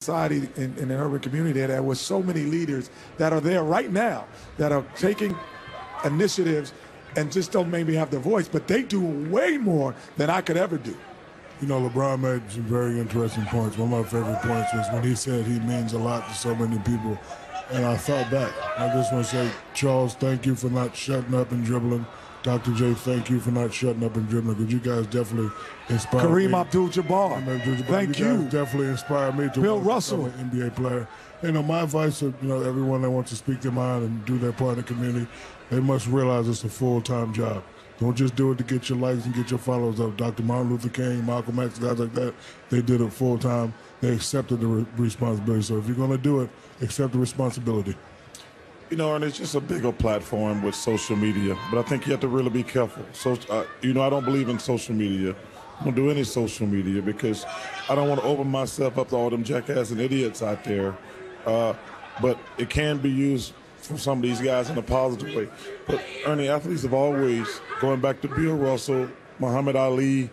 society in the urban community there was so many leaders that are there right now that are taking initiatives and just don't maybe have the voice, but they do way more than I could ever do. You know, LeBron made some very interesting points. One of my favorite points was when he said he means a lot to so many people. And I thought back. I just want to say, Charles, thank you for not shutting up and dribbling. Dr. J, thank you for not shutting up and dribbling, because you guys definitely inspired me. Kareem Abdul-Jabbar, thank you. Definitely inspired me to Bill Russell, an NBA player. You know, my advice to everyone that wants to speak their mind and do their part in the community, they must realize it's a full-time job. Don't just do it to get your likes and get your followers up. Dr. Martin Luther King, Malcolm X, guys like that, they did it full-time. They accepted the responsibility. So if you're going to do it, accept the responsibility. You know, and it's just a bigger platform with social media. But I think you have to really be careful. So, I don't believe in social media. I don't do any social media because I don't want to open myself up to all them jackass and idiots out there. But it can be used for some of these guys in a positive way. But, Ernie, athletes have always, going back to Bill Russell, Muhammad Ali,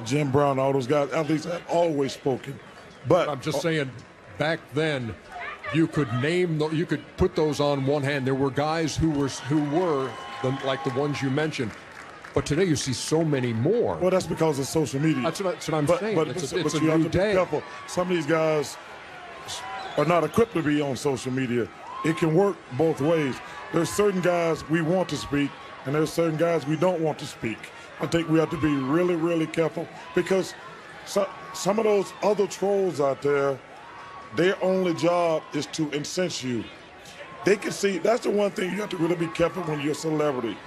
Jim Brown, all those guys, athletes have always spoken. But I'm just saying, back then, you could put those on one hand. There were guys who were like the ones you mentioned, but today you see so many more. Well, that's because of social media. That's what I'm saying. But it's you a have new to day. be careful. Some of these guys are not equipped to be on social media. It can work both ways. There's certain guys we want to speak, and there's certain guys we don't want to speak. I think we have to be really, really careful, because some of those other trolls out there, their only job is to incense you. They can see, that's the one thing you have to really be careful when you're a celebrity.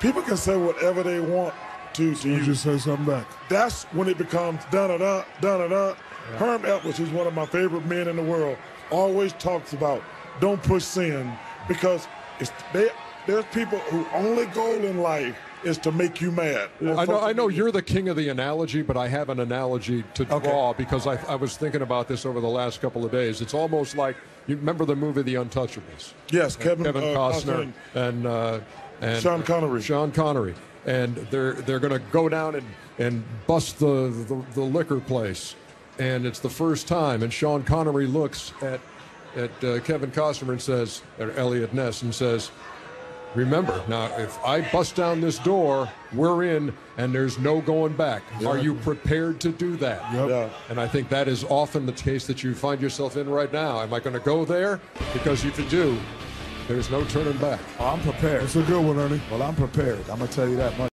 People can say whatever they want to you. Just say something back. That's when it becomes dun-da-da, dun-da-da. Yeah. Herm Edwards, who's one of my favorite men in the world, always talks about don't push sin, because there's people whose only goal in life is to make you mad. I know you're the king of the analogy, but I have an analogy to draw because I was thinking about this over the last couple of days. It's almost like, you remember the movie The Untouchables? Yes, Kevin Costner and Sean Connery. Sean Connery. And they're going to go down and bust the liquor place. And it's the first time. And Sean Connery looks at Kevin Costner and says, or Elliot Ness, and says, remember, now, if I bust down this door, we're in, and there's no going back. Yeah. Are you prepared to do that? Yep. Yeah. And I think that is often the case that you find yourself in right now. Am I going to go there? Because if you do, there's no turning back. Oh, I'm prepared. It's a good one, Ernie. Well, I'm prepared. I'm going to tell you that much.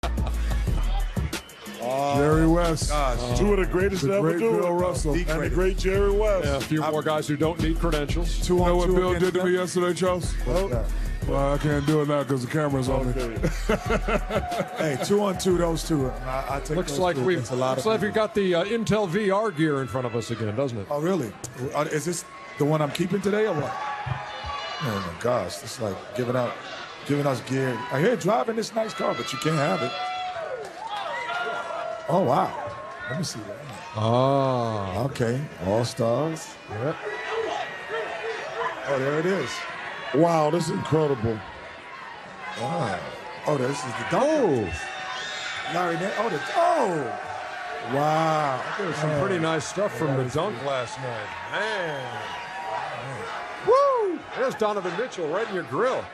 Jerry West. Two of the greatest to ever do it. Bill Russell. And the great Jerry West. Yeah, a few more guys who don't need credentials. You know what Bill did to me yesterday, Charles? Well, I can't do it now because the camera's on me. Hey, 2-on-2, those two. I take looks those like two. we've got the Intel VR gear in front of us again, doesn't it? Oh, really? Is this the one I'm keeping today or what? Oh my gosh, it's like giving us gear. I hear driving this nice car, but you can't have it. Oh wow. Let me see that. Oh. Okay. All Stars. Yep. Oh, there it is. Wow, this is incredible. Oh, this is the dunk. Larry, wow. There's some pretty nice stuff from the dunk last night. Man. Woo! There's Donovan Mitchell right in your grill.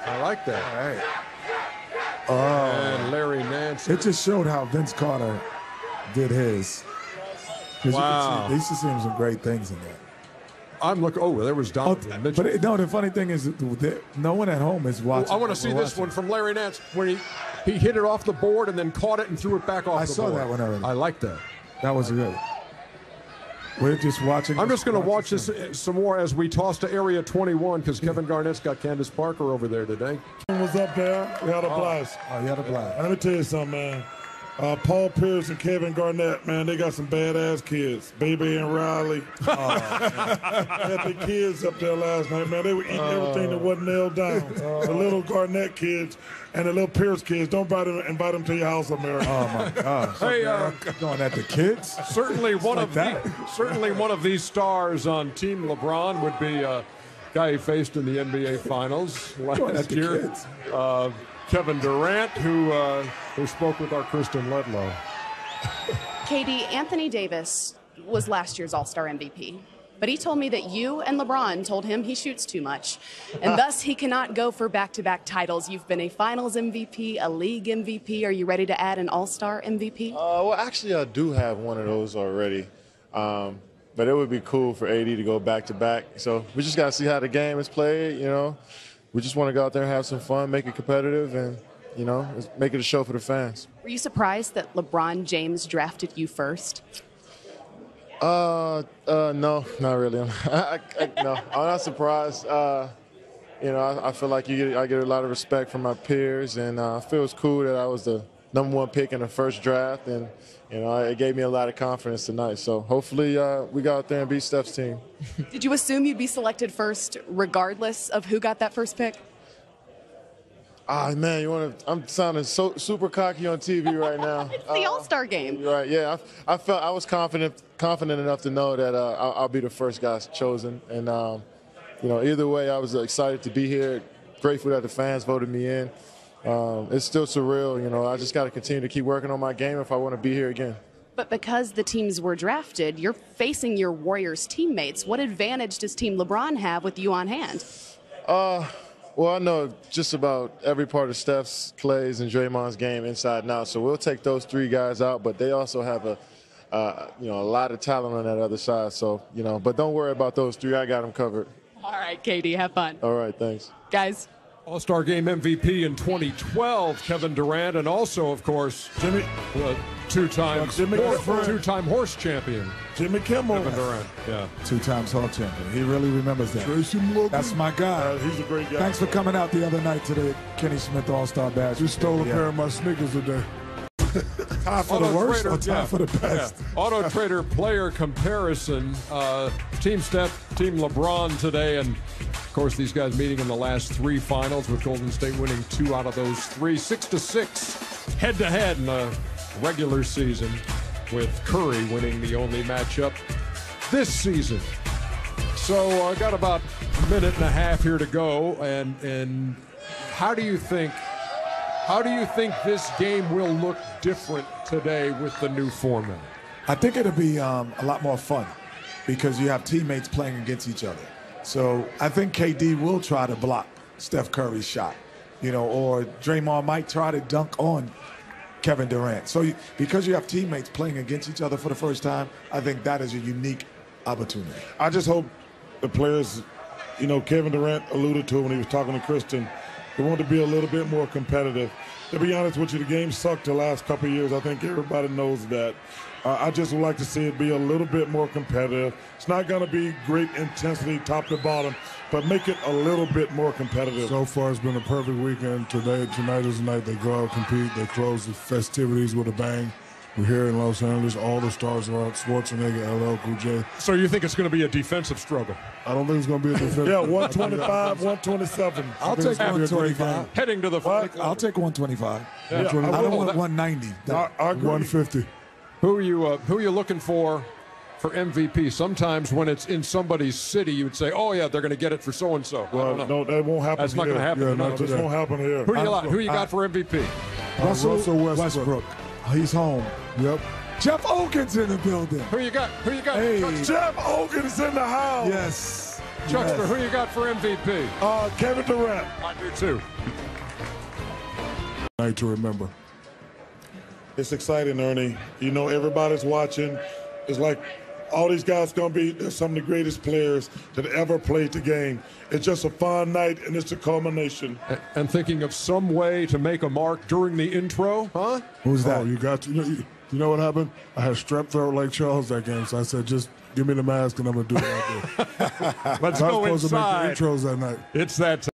I like that. All right. And Larry Nance. It just showed how Vince Carter did his. Wow. He used to see some great things in there. I'm looking. Oh, there was Donovan Mitchell. But the funny thing is, no one at home is watching. I want to see this one from Larry Nance, where he hit it off the board and then caught it and threw it back off the board. I saw that one already. I like that. That was good. We're just watching. I'm just going to watch this some more as we toss to Area 21 because Kevin Garnett's got Candace Parker over there today. Was up there. We had a blast. Oh, you had a blast. And let me tell you something, man. Paul Pierce and Kevin Garnett, man, they got some badass kids. Baby and Riley. They had the kids up there last night, man. They were eating everything that wasn't nailed down. The little Garnett kids and the little Pierce kids. Don't invite them to your house, America. Oh my gosh! Hey, going at the kids. Certainly one of these stars on Team LeBron would be a guy he faced in the NBA Finals last year. Kevin Durant, who spoke with our Kristen Ledlow. Katie, Anthony Davis was last year's All-Star MVP. But he told me that you and LeBron told him he shoots too much, and thus he cannot go for back-to-back titles. You've been a Finals MVP, a League MVP. Are you ready to add an All-Star MVP? Well, actually, I do have one of those already. But it would be cool for AD to go back-to-back. So we just got to see how the game is played, you know. We just want to go out there and have some fun, make it competitive, and, you know, make it a show for the fans. Were you surprised that LeBron James drafted you first? No, not really. No, I'm not surprised. You know, I feel like I get a lot of respect from my peers, and I feel it's cool that I was the #1 pick in the first draft, and you know, it gave me a lot of confidence tonight. So hopefully we go out there and beat Steph's team. Did you assume you'd be selected first, regardless of who got that first pick? Ah, man, I'm sounding so super cocky on TV right now. It's the All-Star game. Right? Yeah, I felt I was confident enough to know that I'll be the first guy chosen, and you know, either way, I was excited to be here. Grateful that the fans voted me in. It's still surreal, you know. I just got to continue to keep working on my game if I want to be here again. But because the teams were drafted, you're facing your Warriors teammates. What advantage does Team LeBron have with you on hand? Well, I know just about every part of Steph's, Klay's, and Draymond's game inside and out. So we'll take those 3 guys out, but they also have a lot of talent on that other side. So, you know, but don't worry about those 3. I got them covered. All right, Katie, have fun. All right, thanks. Guys. All-Star Game MVP in 2012, Kevin Durant, and also, of course, Jimmy, two-time horse champion. Jimmy Kimmel. Kevin Durant, yeah. 2 times Hall champion. He really remembers that. Tracy Morgan. That's my guy. He's a great guy. Thanks for coming out the other night to the Kenny Smith All-Star Bash. Just stole a pair of my sneakers today. Tie for the worst or tie for the best? Yeah. Auto Trader player comparison. Team Steph, Team LeBron today, and of course these guys meeting in the last 3 finals with Golden State winning 2 out of those 3. 6-6 head-to-head in the regular season, with Curry winning the only matchup this season. So I got about a minute and a half here to go, and how do you think this game will look different today with the new format? I think it'll be a lot more fun because you have teammates playing against each other. So I think KD will try to block Steph Curry's shot, you know, or Draymond might try to dunk on Kevin Durant. So because you have teammates playing against each other for the first time, I think that is a unique opportunity. I just hope the players, you know, Kevin Durant alluded to when he was talking to Kristen, they want to be a little bit more competitive. To be honest with you, the game sucked the last couple of years. I think everybody knows that. I just would like to see it be a little bit more competitive. It's not going to be great intensity top to bottom, but make it a little bit more competitive. So far, it's been a perfect weekend. Tonight is the night they go out, compete. They close the festivities with a bang. We're here in Los Angeles. All the stars are out. Schwarzenegger, LL Cool J. So you think it's going to be a defensive struggle? I don't think it's going to be a defensive. Yeah, 125, 127. I'll take 125. Heading to the I'll take 125. Yeah, I don't want 190. I agree. 150. Who are you looking for MVP? Sometimes when it's in somebody's city, you would say, "Oh yeah, they're going to get it for so and so." Well, no, that won't happen. That's not going to happen. Yeah, No, this won't happen here. Who you got for MVP? Russell Westbrook. He's home. Yep. Jeff Oken's in the building. Who you got? Hey. Jeff Oken's in the house. Yes. Chuckster, who you got for MVP? Kevin Durant. I do too. Night to remember. It's exciting, Ernie. You know, everybody's watching. It's like all these guys going to be some of the greatest players that ever played the game. It's just a fun night, and it's a culmination. And thinking of some way to make a mark during the intro, huh? Who's that? Oh, you got to. You know what happened? I had strep throat like Charles that game, so I said, just give me the mask, and I'm going to do it out there. Let's go inside. I was supposed to make the intros that night. It's that time.